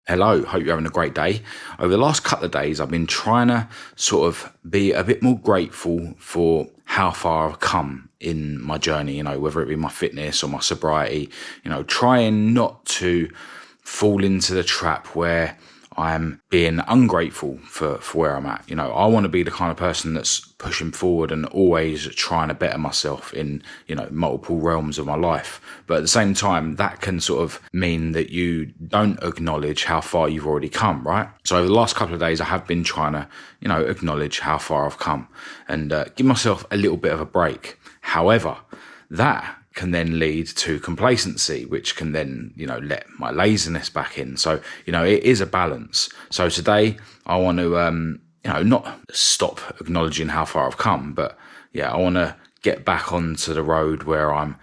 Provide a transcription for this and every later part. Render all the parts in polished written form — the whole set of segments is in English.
Hello, hope you're having a great day. Over the last couple of days, I've been trying to sort of be a bit more grateful for how far I've come in my journey, whether it be my fitness or my sobriety, trying not to fall into the trap where I'm being ungrateful for where I'm at. I want to be the kind of person that's pushing forward and always trying to better myself in, multiple realms of my life. But at the same time, that can sort of mean that you don't acknowledge how far you've already come, right? So over the last couple of days, I have been trying to, acknowledge how far I've come and give myself a little bit of a break. However, that can then lead to complacency, which can then, let my laziness back in. So, it is a balance. So today I want to, not stop acknowledging how far I've come, but I want to get back onto the road where I'm,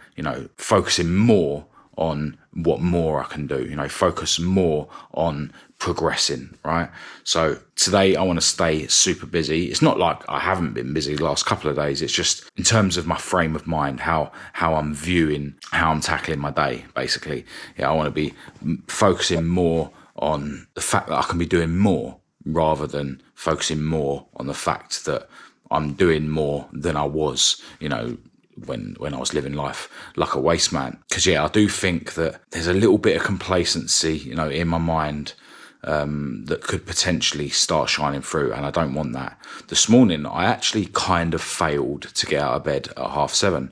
focusing more on what more I can do, focus more on progressing, right? So today I want to stay super busy. It's not like I haven't been busy the last couple of days. It's just in terms of my frame of mind, how I'm viewing, how I'm tackling my day, basically. I want to be focusing more on the fact that I can be doing more rather than focusing more on the fact that I'm doing more than I was, when I was living life like a waste man. Because I do think that there's a little bit of complacency, in my mind that could potentially start shining through, and I don't want that. This morning, I actually kind of failed to get out of bed at 7:30.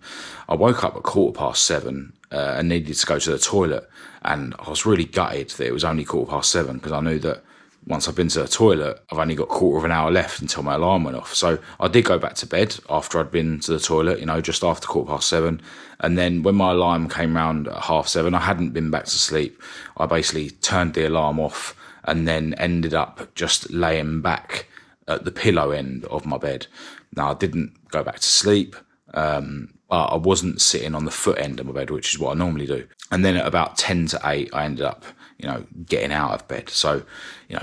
I woke up at 7:15 and needed to go to the toilet, and I was really gutted that it was only 7:15 because I knew that once I've been to the toilet, I've only got a quarter of an hour left until my alarm went off. So I did go back to bed after I'd been to the toilet, just after 7:15. And then when my alarm came round at 7:30, I hadn't been back to sleep. I basically turned the alarm off and then ended up just laying back at the pillow end of my bed. Now, I didn't go back to sleep, but I wasn't sitting on the foot end of my bed, which is what I normally do. And then at about 10 to 8, I ended up, getting out of bed. So,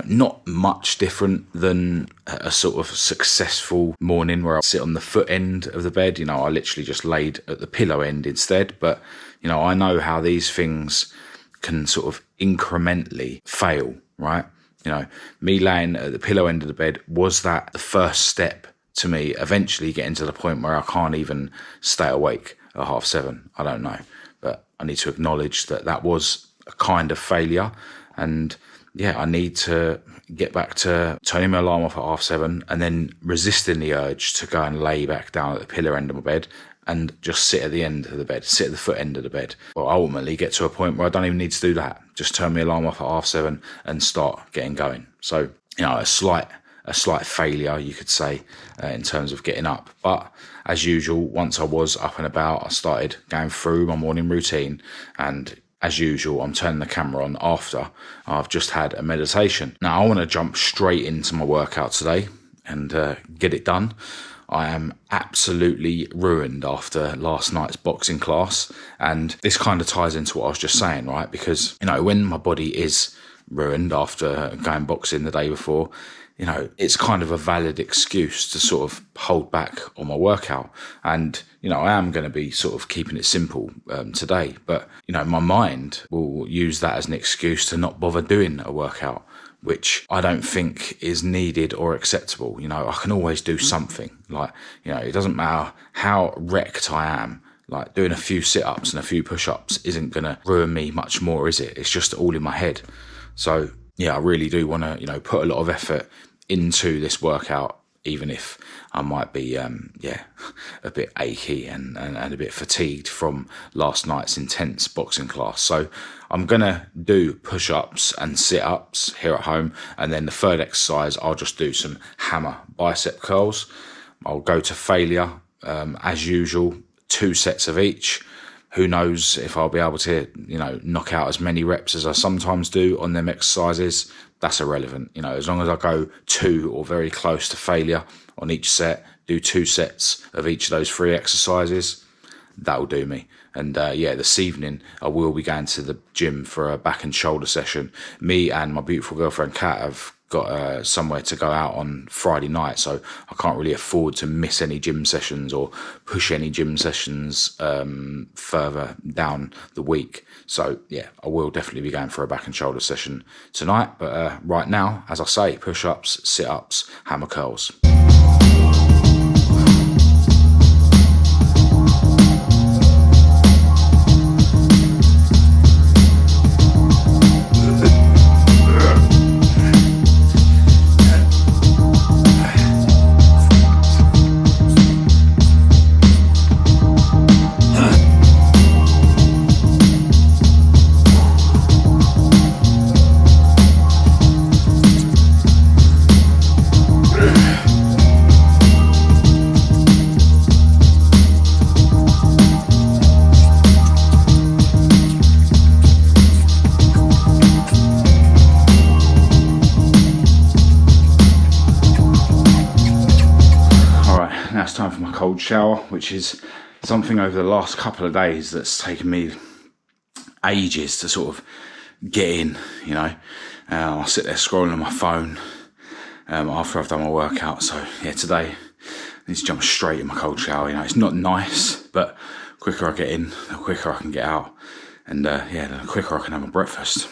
not much different than a sort of successful morning where I sit on the foot end of the bed. I literally just laid at the pillow end instead. But, I know how these things can sort of incrementally fail, right? Me laying at the pillow end of the bed, was that the first step to me eventually getting to the point where I can't even stay awake at 7:30? I don't know. But I need to acknowledge that was a kind of failure. And I need to get back to turning my alarm off at 7:30 and then resisting the urge to go and lay back down at the pillow end of my bed and just sit at the end of the bed, sit at the foot end of the bed. Or ultimately get to a point where I don't even need to do that. Just turn my alarm off at 7:30 and start getting going. So, a slight failure, you could say, in terms of getting up. But as usual, once I was up and about, I started going through my morning routine. And as usual, I'm turning the camera on after I've just had a meditation. Now, I want to jump straight into my workout today and get it done. I am absolutely ruined after last night's boxing class. And this kind of ties into what I was just saying, right? Because, when my body is ruined after going boxing the day before, it's kind of a valid excuse to sort of hold back on my workout. And, I am going to be sort of keeping it simple today. But, my mind will use that as an excuse to not bother doing a workout, which I don't think is needed or acceptable. I can always do something. It doesn't matter how wrecked I am. Like, doing a few sit-ups and a few push-ups isn't going to ruin me much more, is it? It's just all in my head. So, I really do want to, put a lot of effort into this workout, even if I might be, a bit achy and a bit fatigued from last night's intense boxing class. So I'm going to do push-ups and sit-ups here at home. And then the third exercise, I'll just do some hammer bicep curls. I'll go to failure, as usual, 2 sets of each. Who knows if I'll be able to, knock out as many reps as I sometimes do on them exercises. That's irrelevant. As long as I go 2 or very close to failure on each set, do 2 sets of each of those 3 exercises, that'll do me. And yeah, this evening I will be going to the gym for a back and shoulder session. Me and my beautiful girlfriend Kat have got somewhere to go out on Friday night, so I can't really afford to miss any gym sessions or push any gym sessions further down the week. So yeah, I will definitely be going for a back and shoulder session tonight. But right now, as I say, push-ups, sit-ups, hammer curls. Now it's time for my cold shower, which is something over the last couple of days that's taken me ages to sort of get in, you know. I'll sit there scrolling on my phone after I've done my workout. So yeah, today I need to jump straight in my cold shower. You know, it's not nice, but the quicker I get in, the quicker I can get out. And yeah, the quicker I can have my breakfast.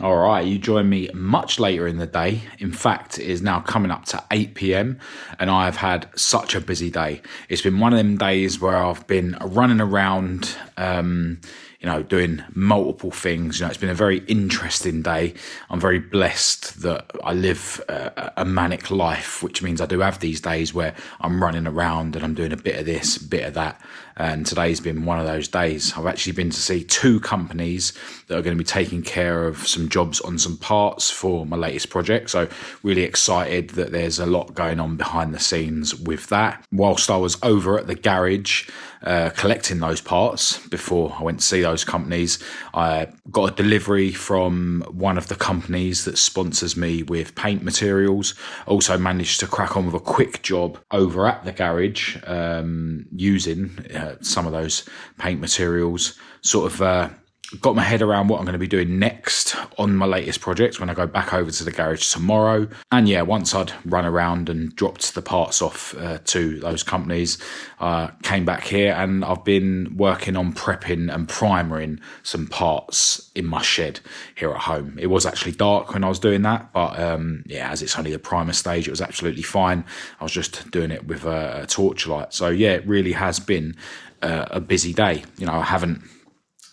All right, you join me much later in the day. In fact, it is now coming up to 8 p.m. and I have had such a busy day. It's been one of them days where I've been running around, you know, doing multiple things. You know, it's been a very interesting day. I'm very blessed that I live a manic life, which means I do have these days where I'm running around and I'm doing a bit of this, a bit of that. And today's been one of those days. I've actually been to see 2 companies that are going to be taking care of some jobs on some parts for my latest project. So really excited that there's a lot going on behind the scenes with that. Whilst I was over at the garage collecting those parts before I went to see those companies, I got a delivery from one of the companies that sponsors me with paint materials. Also managed to crack on with a quick job over at the garage using some of those paint materials. Sort of got my head around what I'm going to be doing next on my latest project when I go back over to the garage tomorrow. And yeah, once I'd run around and dropped the parts off to those companies, came back here and I've been working on prepping and primering some parts in my shed here at home. It was actually dark when I was doing that, but yeah, as it's only the primer stage, it was absolutely fine. I was just doing it with a torchlight. So yeah, it really has been a busy day. You know, I haven't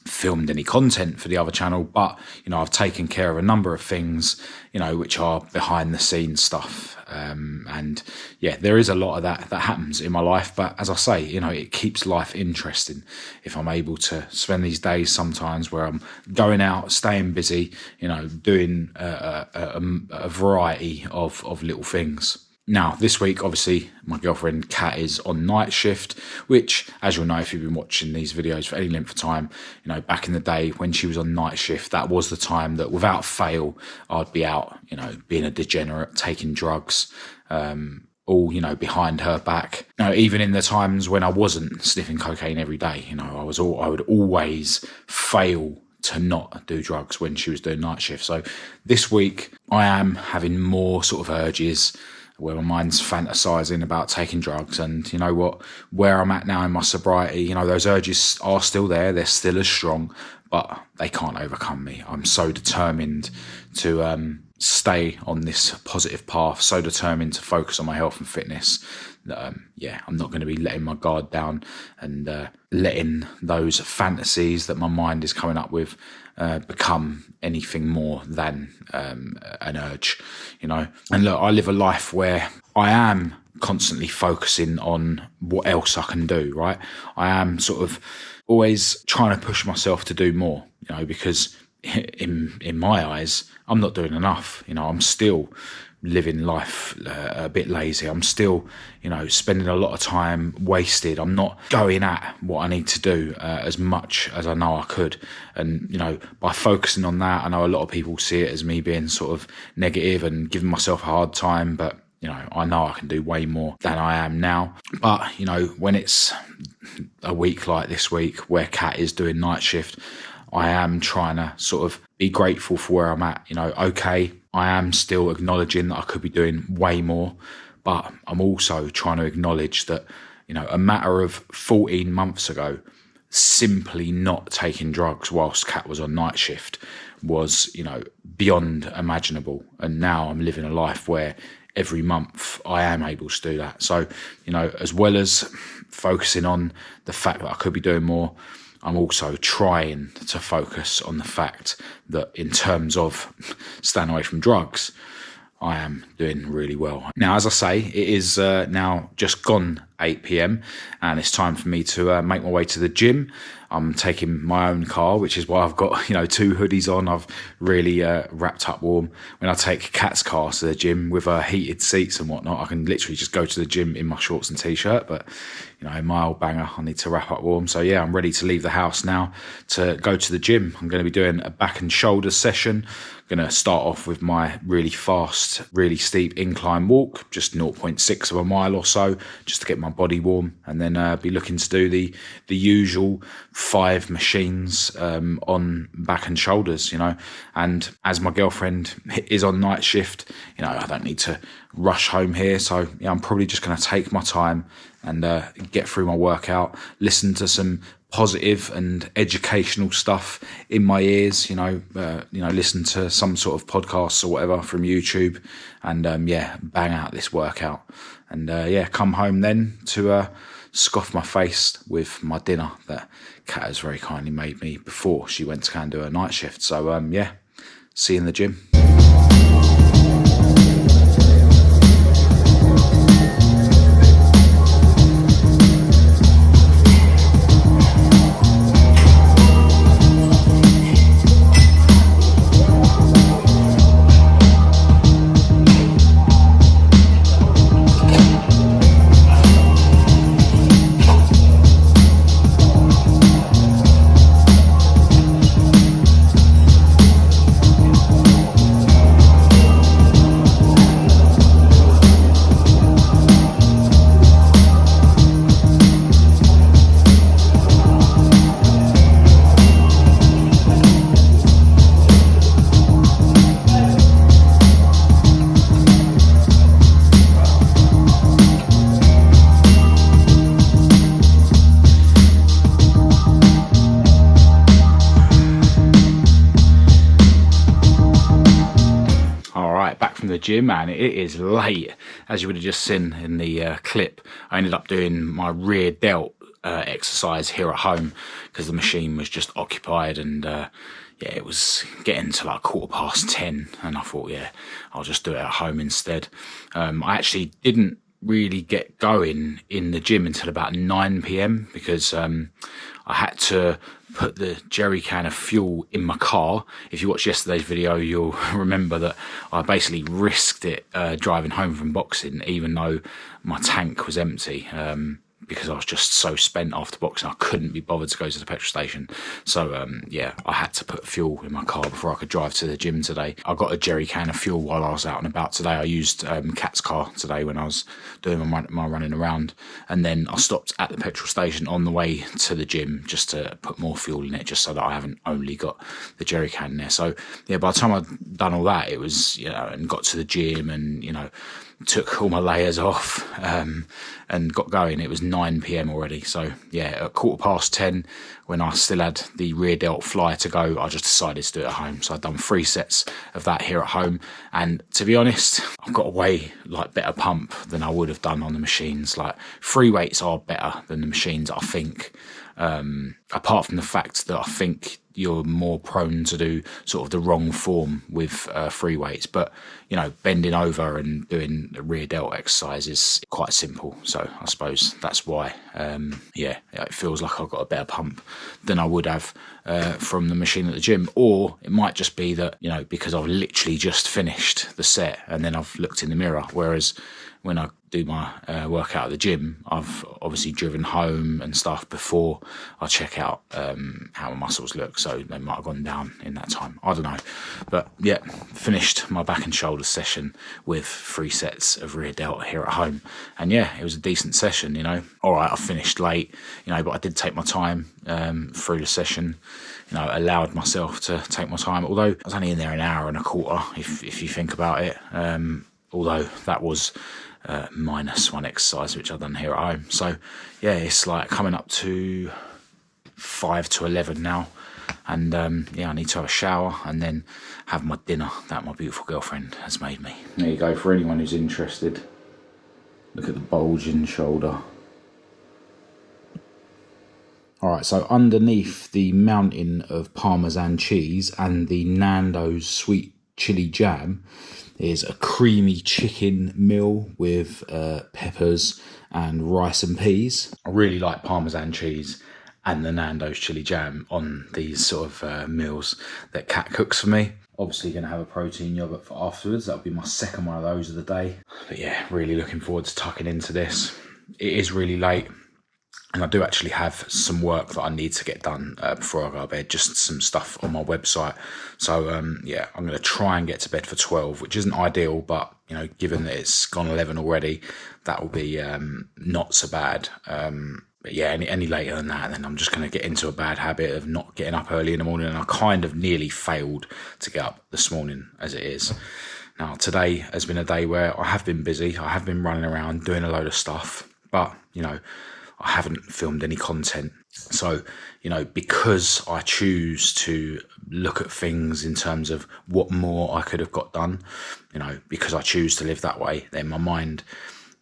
filmed any content for the other channel, but you know, I've taken care of a number of things, you know, which are behind the scenes stuff, and yeah, there is a lot of that happens in my life. But as I say, you know, it keeps life interesting if I'm able to spend these days sometimes where I'm going out, staying busy, you know, doing a variety of little things. Now, this week, obviously, my girlfriend Kat is on night shift, which, as you'll know if you've been watching these videos for any length of time, you know, back in the day when she was on night shift, that was the time that without fail, I'd be out, you know, being a degenerate, taking drugs, all, you know, behind her back. You know, even in the times when I wasn't sniffing cocaine every day, you know, I would always fail to not do drugs when she was doing night shift. So this week, I am having more sort of urges where my mind's fantasizing about taking drugs. And you know what, where I'm at now in my sobriety, you know, those urges are still there. They're still as strong, but they can't overcome me. I'm so determined to stay on this positive path, so determined to focus on my health and fitness that, yeah, I'm not going to be letting my guard down and letting those fantasies that my mind is coming up with become anything more than an urge, you know. And look, I live a life where I am constantly focusing on what else I can do, right? I am sort of always trying to push myself to do more, you know, because in my eyes, I'm not doing enough. You know, I'm still living life a bit lazy. I'm still, you know, spending a lot of time wasted. I'm not going at what I need to do as much as I know I could. And, you know, by focusing on that, I know a lot of people see it as me being sort of negative and giving myself a hard time, but I know I can do way more than I am now. But, when it's a week like this week where Kat is doing night shift, I am trying to sort of be grateful for where I'm at. Okay, I am still acknowledging that I could be doing way more, but I'm also trying to acknowledge that, a matter of 14 months ago, simply not taking drugs whilst Kat was on night shift was, beyond imaginable. And now I'm living a life where every month I am able to do that. So, as well as focusing on the fact that I could be doing more, I'm also trying to focus on the fact that in terms of staying away from drugs, I am doing really well. Now, as I say, it is now just gone 8 p.m. and it's time for me to make my way to the gym. I'm taking my own car, which is why I've got, 2 hoodies on. I've really wrapped up warm. When I take Kat's car to the gym with heated seats and whatnot, I can literally just go to the gym in my shorts and t-shirt. But, my old banger, I need to wrap up warm. So, yeah, I'm ready to leave the house now to go to the gym. I'm going to be doing a back and shoulders session. I'm going to start off with my really fast, really steep incline walk, just 0.6 of a mile or so, just to get my body warm, and then be looking to do the usual 5 machines on back and shoulders, and as my girlfriend is on night shift, I don't need to rush home here, so I'm probably just going to take my time and get through my workout, listen to some positive and educational stuff in my ears, listen to some sort of podcasts or whatever from YouTube, and bang out this workout, and come home then to scoff my face with my dinner that Kat has very kindly made me before she went to go and do her night shift. So see you in the gym. From the gym, and it is late, as you would have just seen in the clip. I ended up doing my rear delt exercise here at home because the machine was just occupied, and it was getting to like 10:15, and I thought I'll just do it at home instead. I actually didn't really get going in the gym until about 9 p.m. because I had to put the jerry can of fuel in my car. If you watched yesterday's video, you'll remember that I basically risked it driving home from boxing, even though my tank was empty, because I was just so spent after boxing. I couldn't be bothered to go to the petrol station. So, I had to put fuel in my car before I could drive to the gym today. I got a jerry can of fuel while I was out and about today. I used Kat's car today when I was doing my running around. And then I stopped at the petrol station on the way to the gym just to put more fuel in it, just so that I haven't only got the jerry can there. So, by the time I'd done all that, it was, and got to the gym and, took all my layers off and got going. It was 9 p.m. already. So at 10:15, when I still had the rear delt fly to go, I just decided to do it at home. So I'd done 3 sets of that here at home, and to be honest, I've got a way better pump than I would have done on the machines. Like, free weights are better than the machines, I think, apart from the fact that I think you're more prone to do sort of the wrong form with free weights. But, bending over and doing the rear delt exercise is quite simple. So I suppose that's why, it feels like I've got a better pump than I would have from the machine at the gym, or it might just be that, you know, because I've literally just finished the set and then I've looked in the mirror. Whereas when I do my workout at the gym, I've obviously driven home and stuff before I check out how my muscles look, so they might have gone down in that time. I don't know. But yeah, finished my back and shoulders session with 3 sets of rear delta here at home, and yeah, it was a decent session, you know. All right, I finished late, you know, but I did take my time through the session, you know, allowed myself to take my time, although I was only in there an hour and a quarter if you think about it, although that was minus 1 exercise which I've done here at home. So yeah, it's like coming up to 5 to 11 now, and yeah, I need to have a shower and then have my dinner that my beautiful girlfriend has made me. There you go, for anyone who's interested. Look at the bulging shoulder. Alright, so underneath the mountain of Parmesan cheese and the Nando's sweet chili jam is a creamy chicken meal with peppers and rice and peas. I really like Parmesan cheese and the Nando's chili jam on these sort of meals that Kat cooks for me. Obviously going to have a protein yogurt for afterwards. That'll be my second one of those of the day. But yeah, really looking forward to tucking into this. It is really late, and I do actually have some work that I need to get done before I go to bed, just some stuff on my website. So yeah, I'm going to try and get to bed for 12, which isn't ideal, but you know, given that it's gone 11 already, that will be not so bad. But yeah, any later than that, then I'm just going to get into a bad habit of not getting up early in the morning, and I kind of nearly failed to get up this morning as it is. Now, today has been a day where I have been busy. I have been running around doing a load of stuff, but you know, I haven't filmed any content. So, you know, because I choose to look at things in terms of what more I could have got done, you know, because I choose to live that way, then my mind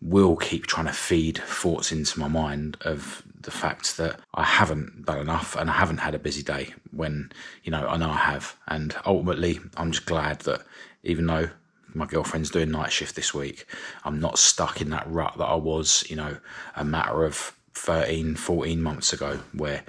will keep trying to feed thoughts into my mind of the fact that I haven't done enough and I haven't had a busy day when, you know I have. And ultimately, I'm just glad that even though my girlfriend's doing night shift this week, I'm not stuck in that rut that I was, you know, a matter of 13, 14 months ago, where,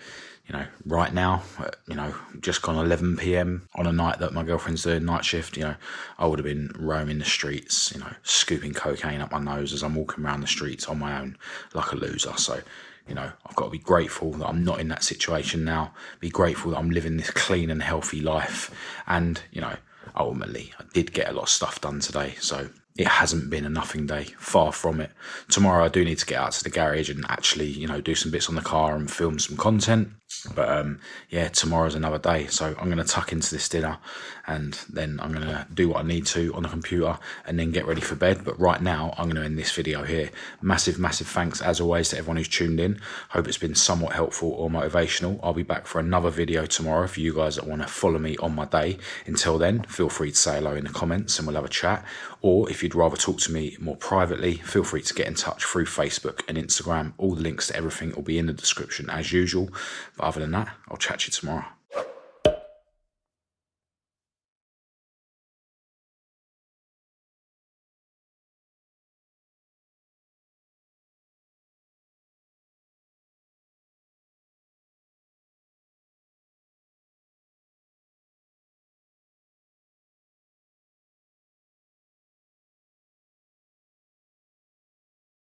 you know, right now, you know, just gone 11 p.m. on a night that my girlfriend's doing night shift, you know, I would have been roaming the streets, you know, scooping cocaine up my nose as I'm walking around the streets on my own like a loser. So, you know, I've got to be grateful that I'm not in that situation now, be grateful that I'm living this clean and healthy life. And, you know, ultimately, I did get a lot of stuff done today, so it hasn't been a nothing day, far from it. Tomorrow I do need to get out to the garage and actually, you know, do some bits on the car and film some content. But yeah, tomorrow's another day. So I'm going to tuck into this dinner and then I'm going to do what I need to on the computer and then get ready for bed. But right now, I'm going to end this video here. Massive thanks, as always, to everyone who's tuned in. Hope it's been somewhat helpful or motivational. I'll be back for another video tomorrow for you guys that want to follow me on my day. Until then, feel free to say hello in the comments and we'll have a chat. Or if you'd rather talk to me more privately, feel free to get in touch through Facebook and Instagram. All the links to everything will be in the description as usual. But other than that, I'll chat to you tomorrow.